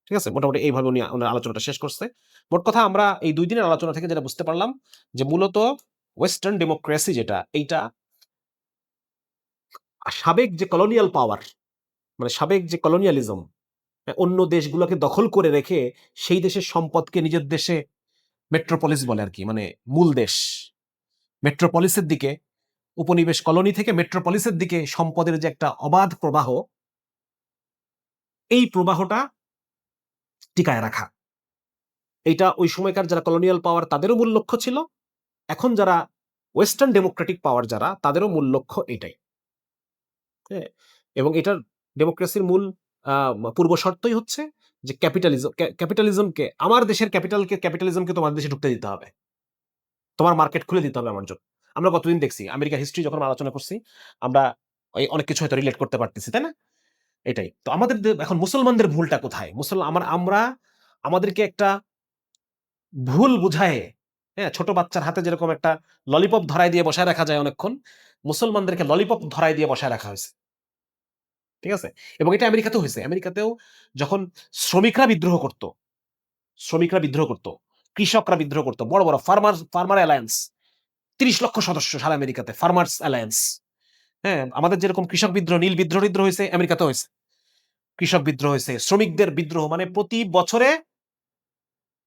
ঠিক আছে? মোটামুটি এইভাবে উনি ওনার আলোচনাটা শেষ করছে। মোট কথা আমরা এই ২ দিনের আলোচনা থেকে যেটা বুঝতে পারলাম যে মূলত ওয়েস্টার্ন ডেমোক্রেসি যেটা, এইটা সাবেক যে কলোনিয়াল পাওয়ার, মানে সাবেক যে কলোনিয়ালিজম, অন্য দেশগুলোকে দখল করে রেখে সেই দেশের সম্পদকে নিজের দেশে, মেট্রোপলিস বলে আর কি, মানে মূল দেশ, মেট্রোপলিসের দিকে, উপনিবেশ কলোনি থেকে মেট্রোপলিসের দিকে সম্পদের যে একটা অবাধ প্রবাহ, এই প্রবাহটা টিকায় রাখা, এইটা ওই সময়কার যারা কলোনিয়াল পাওয়ার তাদেরও মূল লক্ষ্য ছিল। এখন যারা ওয়েস্টার্ন ডেমোক্রেটিক পাওয়ার যারা, তাদেরও মূল লক্ষ্য এটাই। হ্যাঁ, এবং এটার ডেমোক্রেসির মূল পূর্ব শর্তই হচ্ছে যে ক্যাপিটালিজমকে, আমার দেশের ক্যাপিটালিজমকে তোমার দেশে ঢুকতে দিতে হবে, তোমার মার্কেট খুলে দিতে হবে আমার জন্য। আমরা কতদিন দেখছি আমেরিকার হিস্ট্রি যখন আলোচনা করছি, আমরা অনেক কিছু হয়তো রিলেট করতে পারতেছি, তাই না? এটাই তো আমাদের এখন মুসলমানদের ভুলটা কোথায়? আমরা আমাদেরকে একটা ভুল বুঝায়, হ্যাঁ, ছোট বাচ্চার হাতে যেরকম একটা ললিপপ ধরাই দিয়ে বসায় রাখা যায় অনেকক্ষণ, মুসলমানদেরকে ললিপপ ধরাই দিয়ে বসায় রাখা হয়েছে। ঠিক আছে? এবং এটা আমেরিকাতেও হয়েছে। আমেরিকাতেও যখন শ্রমিকরা বিদ্রোহ করত, শ্রমিকরা বিদ্রোহ করত, কৃষকরা বিদ্রোহ করত, বড় বড় ফার্মার অ্যালায়েন্স, ৩০ লক্ষ সদস্য সারা আমেরিকাতে ফার্মার্স অ্যালায়েন্স। হ্যাঁ, আমাদের যেরকম কৃষক বিদ্রোহ, নীল বিদ্রোহ হয়েছে, আমেরিকাতেও হয়েছে। কৃষক বিদ্রোহ হয়েছে, শ্রমিকদের বিদ্রোহ, মানে প্রতি বছরে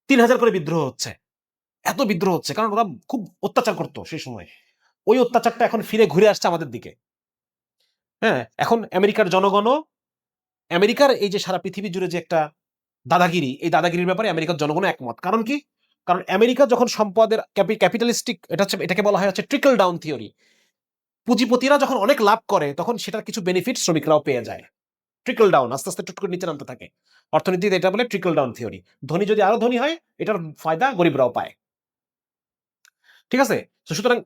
৩,০০০ করে বিদ্রোহ হচ্ছে। এত বিদ্রোহ হচ্ছে কারণ ওরা খুব অত্যাচার করতো সেই সময়। ওই অত্যাচারটা এখন ফিরে ঘুরে আসছে আমাদের দিকে। হ্যাঁ, এখন আমেরিকার জনগণও, আমেরিকার এই যে সারা পৃথিবী জুড়ে যে একটা দাদাগিরি, এই দাদাগিরির ব্যাপারে আমেরিকার জনগণ একমত। কারণ কি? কারণ আমেরিকা যখন সম্পদের ক্যাপিটালিস্টিক, এটাকে বলা হয় হচ্ছে ট্রিকল ডাউন থিওরি। পুঁজিপতিরা যখন অনেক লাভ করে তখন সেটার কিছু বেনিফিট শ্রমিকরাও পেয়ে যায়। ট্রিকল ডাউন, আস্তে আস্তে টুট করে নিচে নামতে থাকে। অর্থনীতিতে এটা বলে ট্রিকল ডাউন থিওরি। ধনী যদি আরো ধনী হয়, এটার ফায়দা গরিবরাও পায়। ঠিক আছে? সুতরাং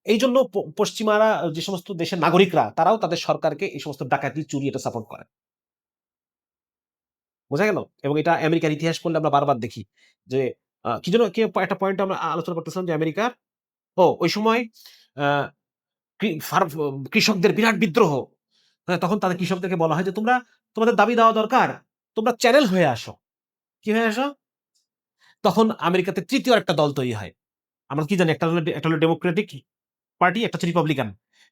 এই জন্য পশ্চিমারা, যে সমস্ত দেশের নাগরিকরা, তারাও তাদের সরকারকে এই সমস্ত ডাকাতি, চুরি এটা সাপোর্ট করে। বোঝা গেল? এবং এটা আমেরিকার ইতিহাস পড়লে আমরা বারবার দেখি যে কি যেন একটা পয়েন্ট আমরা আলোচনা করতেছিলাম যে আমেরিকার ওই সময় আ কৃষকদের বিরাট বিদ্রোহ। হ্যাঁ, তখন তাদের কৃষকদেরকে বলা হয় যে তোমাদের দাবি দেওয়া দরকার। তোমরা চ্যানেল হয়ে আসো। কি হয়ে আসো? তখন আমেরিকাতে তৃতীয় একটা দল তৈরি হয়। আমরা কি জানি, একটা হলো ডেমোক্রেটিক পার্টি, একটা হচ্ছে রিপাবলিকান।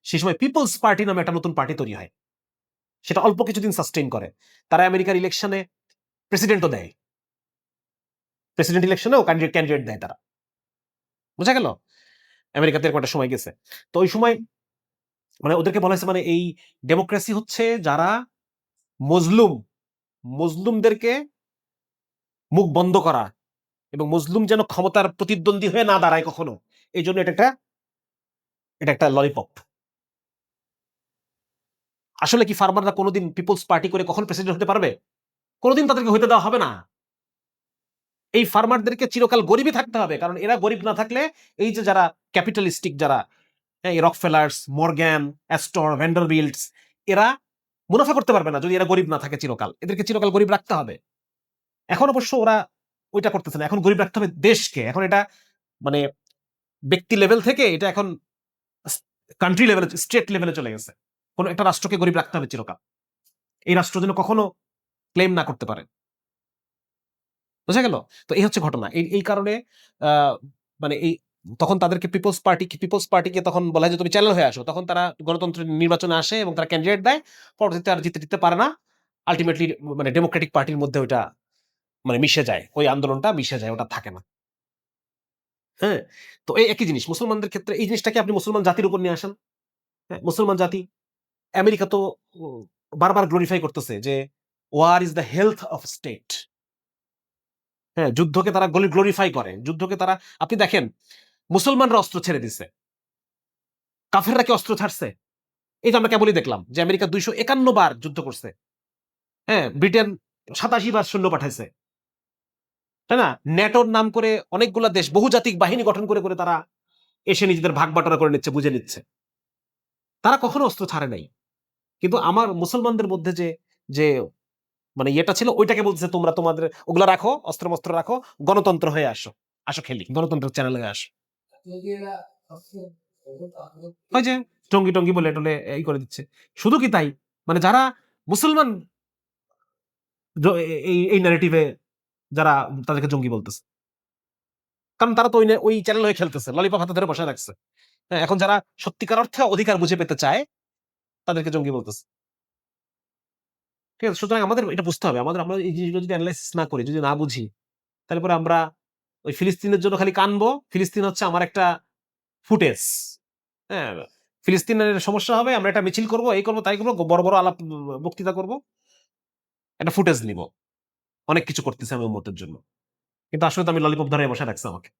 সেই সময় পিপলস পার্টি নামে একটা নতুন পার্টি তৈরি হয়, সেটা অল্প কিছুদিন সাস্টেইন করে। তারা আমেরিকার ইলেকশনে প্রেসিডেন্টও দেয়, প্রেসিডেন্ট ইলেকশনেও ক্যান্ডিডেট দেয় তারা। বুঝা গেল? আমেরিকাতে এরকম একটা সময় গেছে। তো ওই সময় মানে ওদেরকে বলা হয়েছে, মানে এই ডেমোক্রেসি হচ্ছে যারা মজলুমদেরকে মুখ বন্ধ করা এবং মজলুম যেন ক্ষমতার প্রতিদ্বন্দ্বী হয়ে না দাঁড়ায় কখনো, এই জন্য এটা একটা ললিপপ। আসলে কি ফার্মাররা কোনোদিন পিপলস পার্টি করে কখন প্রেসিডেন্ট হতে পারবে? কোনোদিন তাদেরকে হইতে দেওয়া হবে না। এই ফার্মারদেরকে চিরকাল গরিবই থাকতে হবে, কারণ এরা গরিব না থাকলে এই যে যারা ক্যাপিটালিস্টিক, যারা এই রকফেলার্স, মর্গ্যান, অ্যাস্টর, ভ্যান্ডারবিল্টস, এরা মুনাফা করতে পারবে না যদি এরা গরিব না থাকে চিরকাল। এদেরকে চিরকাল গরিব রাখতে হবে। এখন অবশ্য ওরা ওইটা করতেছে না, এখন গরিব রাখতে হবে দেশকে। এখন এটা মানে ব্যক্তি লেভেল থেকে এটা এখন কান্ট্রি লেভেলে, স্টেট লেভেলে চলে গেছে। কোন একটা রাষ্ট্রকে গরিব রাখতে হবে চিরকাল, এই রাষ্ট্র যেন কখনো ক্লেম না করতে পারে। বুঝা গেল? তো এই হচ্ছে ঘটনা। এই কারণে আহ, মানে এই তখন তাদেরকে পিপলস পার্টিকে তখন বলা হয় যে তুমি চ্যানেল হয়ে আসো। তখন তারা গণতন্ত্র নির্বাচনে আসে এবং তারা ক্যান্ডিডেট দেয়, পরবর্তীতে আর জিতে পারে না। আলটিমেটলি মানে ডেমোক্রেটিক পার্টির মধ্যে ওইটা মানে মিশে যায়, ওই আন্দোলনটা মিশে যায়, ওটা থাকে না। হ্যাঁ, তো এই একই জিনিস মুসলমানদের ক্ষেত্রে, এই জিনিসটাকে আপনি মুসলমান জাতির উপর নিয়ে আসেন। হ্যাঁ, মুসলমান জাতি, আমেরিকা তো বারবার গ্লোরিফাই করতেছে যে war is the health of state. হ্যাঁ, যুদ্ধকে তারা গ্লোরিফাই করে, যুদ্ধকে তারা, আপনি দেখেন মুসলমানরা অস্ত্র ছেড়ে দিছে, কাফেররা কি অস্ত্র ছাড়ছে? এই যে আমরা কেবলই দেখলাম যে আমেরিকা 251 বার যুদ্ধ করছে। হ্যাঁ, ব্রিটেন 87 বার সৈন্য পাঠাইছে, তাই না? ন্যাটোর নাম করে অনেকগুলা দেশ বহুজাতিক বাহিনী গঠন করে করে তারা এসে নিজেদের ভাগ বাটোয়ারা করে নিচ্ছে, বুঝে নিচ্ছে। তারা কখনো অস্ত্র ছাড়ে নাই। কিন্তু আমার মুসলমানদের মধ্যে যে যে মানে ইয়েটা ছিল, ওইটাকে বলছে তোমরা তোমাদের ওগুলা রাখো, অস্ত্র মস্ত্র রাখো, গণতন্ত্র হয়ে আসো, আসো খেলি, গণতন্ত্রের চ্যানেল হয়ে আসো। ওই যে টঙ্গি টঙ্গি বলে টলে এই করে দিচ্ছে। শুধু কি তাই, মানে যারা মুসলমান এই ন্যারেটিভে যারা তাদেরকে জঙ্গি বলতেছে, কারণ তারা তো ওই চ্যানেল হয়ে খেলতেছে, ললিপপ হাতে ধরে বসে রাখছে। হ্যাঁ, এখন যারা সত্যিকার অর্থে অধিকার বুঝে পেতে চায় তাদেরকে জঙ্গি বলতেছে। ঠিক আছে, সুতরাং আমাদের এটা বুঝতে হবে, আমরা এই জিনিসগুলো যদি অ্যানালাইসিস না করি, যদি না বুঝি, তাহলে পরে আমরা ওই ফিলিস্তিনের জন্য খালি কানবো। ফিলিস্তিন হচ্ছে আমার একটা ফুটেজ। হ্যাঁ, ফিলিস্তিনের সমস্যা হবে, আমরা একটা মিছিল করব, এই করবো তাই করবো, বড় বড় আলাপ বক্তৃতা করব, একটা ফুটেজ নিব, অনেক কিছু করতেছে আমি উম্মতের জন্য। কিন্তু আসলে তো আমি ললিপপ ধরে বসে রাখছি আমাকে।